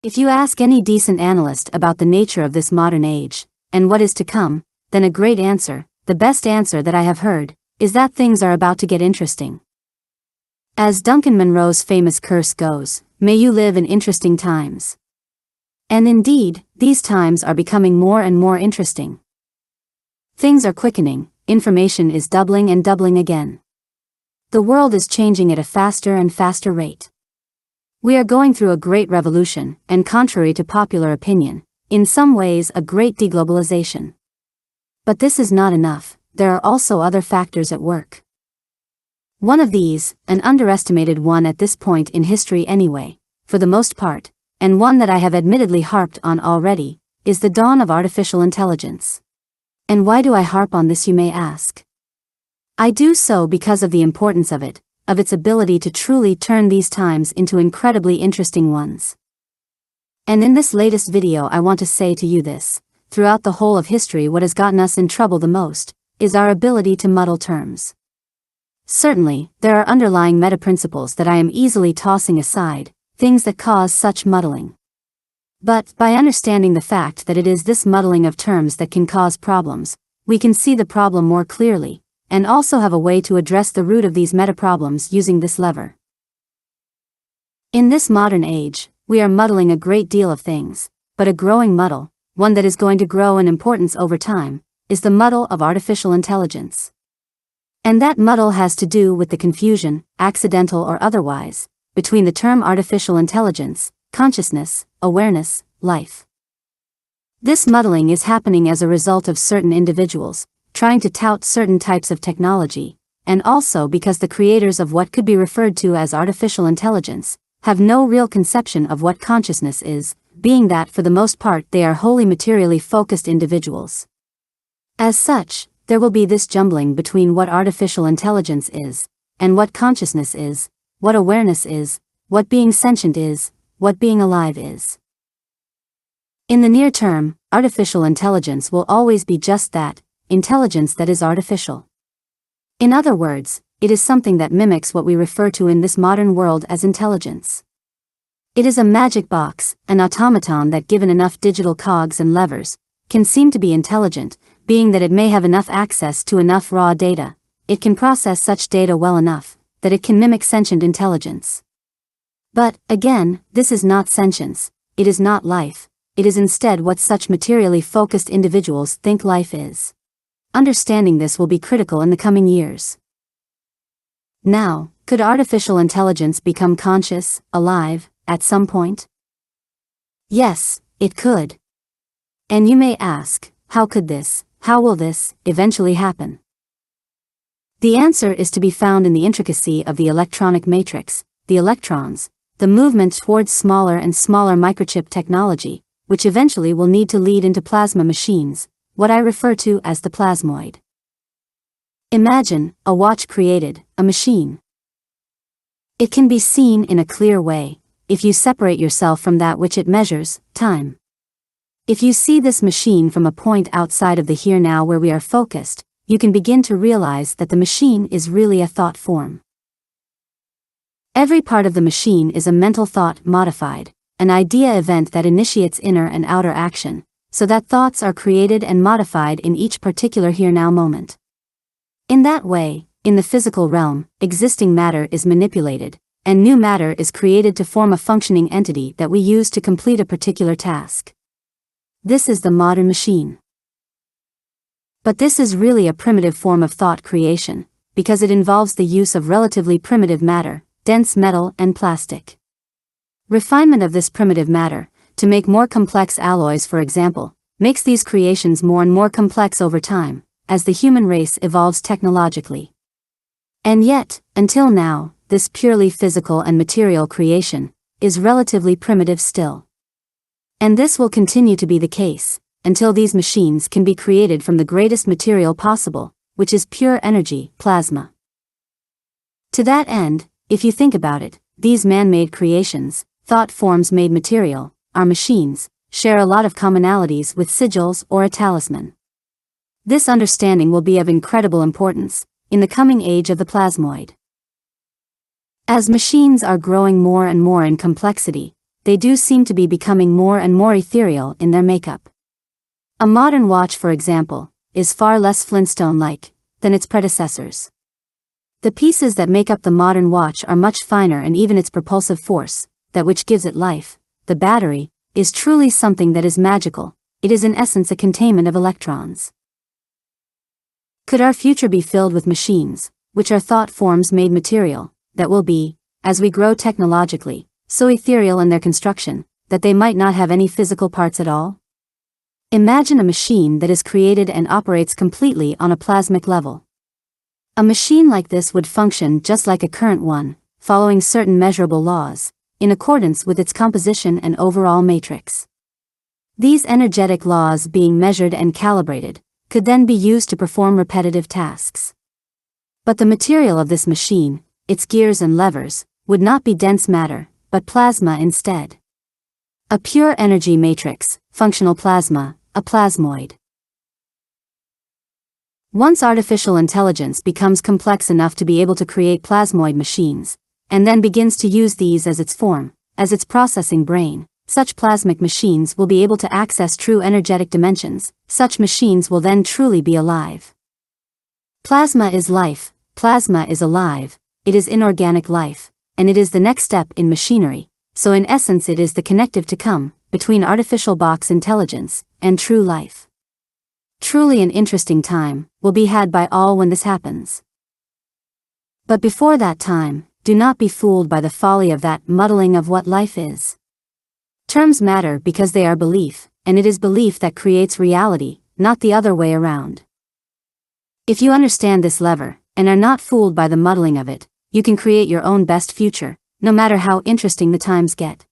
If you ask any decent analyst about the nature of this modern age, and what is to come, then a great answer, the best answer that I have heard, is that things are about to get interesting. As Duncan Munro's famous curse goes, may you live in interesting times. And indeed, these times are becoming more and more interesting. Things are quickening, information is doubling and doubling again. The world is changing at a faster and faster rate. We are going through a great revolution, and contrary to popular opinion, in some ways a great deglobalization. But this is not enough, there are also other factors at work. One of these, an underestimated one at this point in history anyway, for the most part, and one that I have admittedly harped on already, is the dawn of artificial intelligence. And why do I harp on this, you may ask? I do so because of the importance of it, of its ability to truly turn these times into incredibly interesting ones. And in this latest video I want to say to you this: throughout the whole of history what has gotten us in trouble the most, is our ability to muddle terms. Certainly, there are underlying meta-principles that I am easily tossing aside, things that cause such muddling. But, by understanding the fact that it is this muddling of terms that can cause problems, we can see the problem more clearly, and also have a way to address the root of these meta-problems using this lever. In this modern age, we are muddling a great deal of things, but a growing muddle, one that is going to grow in importance over time, is the muddle of artificial intelligence. And that muddle has to do with the confusion, accidental or otherwise, between the term artificial intelligence, consciousness, awareness, life. This muddling is happening as a result of certain individuals trying to tout certain types of technology, and also because the creators of what could be referred to as artificial intelligence have no real conception of what consciousness is, being that for the most part they are wholly materially focused individuals. As such, there will be this jumbling between what artificial intelligence is, and what consciousness is, what awareness is, what being sentient is, what being alive is. In the near term, artificial intelligence will always be just that, intelligence that is artificial. In other words, it is something that mimics what we refer to in this modern world as intelligence. It is a magic box, an automaton that, given enough digital cogs and levers, can seem to be intelligent, being that it may have enough access to enough raw data, it can process such data well enough, that it can mimic sentient intelligence. But, again, this is not sentience, it is not life, it is instead what such materially focused individuals think life is. Understanding this will be critical in the coming years. Now, could artificial intelligence become conscious, alive, at some point? Yes, it could. And you may ask, how could this, how will this, eventually happen? The answer is to be found in the intricacy of the electronic matrix, the electrons, the movement towards smaller and smaller microchip technology, which eventually will need to lead into plasma machines, what I refer to as the plasmoid. Imagine a watch created, a machine. It can be seen in a clear way, if you separate yourself from that which it measures, time. If you see this machine from a point outside of the here now where we are focused, you can begin to realize that the machine is really a thought form. Every part of the machine is a mental thought modified, an idea event that initiates inner and outer action, so that thoughts are created and modified in each particular here-now moment. In that way, in the physical realm, existing matter is manipulated, and new matter is created to form a functioning entity that we use to complete a particular task. This is the modern machine. But this is really a primitive form of thought creation, because it involves the use of relatively primitive matter, dense metal and plastic. Refinement of this primitive matter, to make more complex alloys for example, makes these creations more and more complex over time, as the human race evolves technologically. And yet, until now, this purely physical and material creation is relatively primitive still. And this will continue to be the case, until these machines can be created from the greatest material possible, which is pure energy, plasma. To that end, if you think about it, these man-made creations, thought forms made material, our machines, share a lot of commonalities with sigils or a talisman. This understanding will be of incredible importance in the coming age of the plasmoid. As machines are growing more and more in complexity, they do seem to be becoming more and more ethereal in their makeup. A modern watch, for example, is far less Flintstone-like than its predecessors. The pieces that make up the modern watch are much finer, and even its propulsive force, that which gives it life, the battery, is truly something that is magical. It is in essence a containment of electrons. Could our future be filled with machines, which are thought forms made material, that will be, as we grow technologically, so ethereal in their construction, that they might not have any physical parts at all? Imagine a machine that is created and operates completely on a plasmic level. A machine like this would function just like a current one, following certain measurable laws, in accordance with its composition and overall matrix. These energetic laws, being measured and calibrated, could then be used to perform repetitive tasks. But the material of this machine, its gears and levers, would not be dense matter, but plasma instead. A pure energy matrix, functional plasma, a plasmoid. Once artificial intelligence becomes complex enough to be able to create plasmoid machines, and then begins to use these as its form, as its processing brain, such plasmic machines will be able to access true energetic dimensions. Such machines will then truly be alive. Plasma is life, plasma is alive, it is inorganic life, and it is the next step in machinery, so in essence it is the connective to come, between artificial box intelligence, and true life. Truly an interesting time will be had by all when this happens. But before that time, do not be fooled by the folly of that muddling of what life is. Terms matter because they are belief, and it is belief that creates reality, not the other way around. If you understand this lever, and are not fooled by the muddling of it, you can create your own best future, no matter how interesting the times get.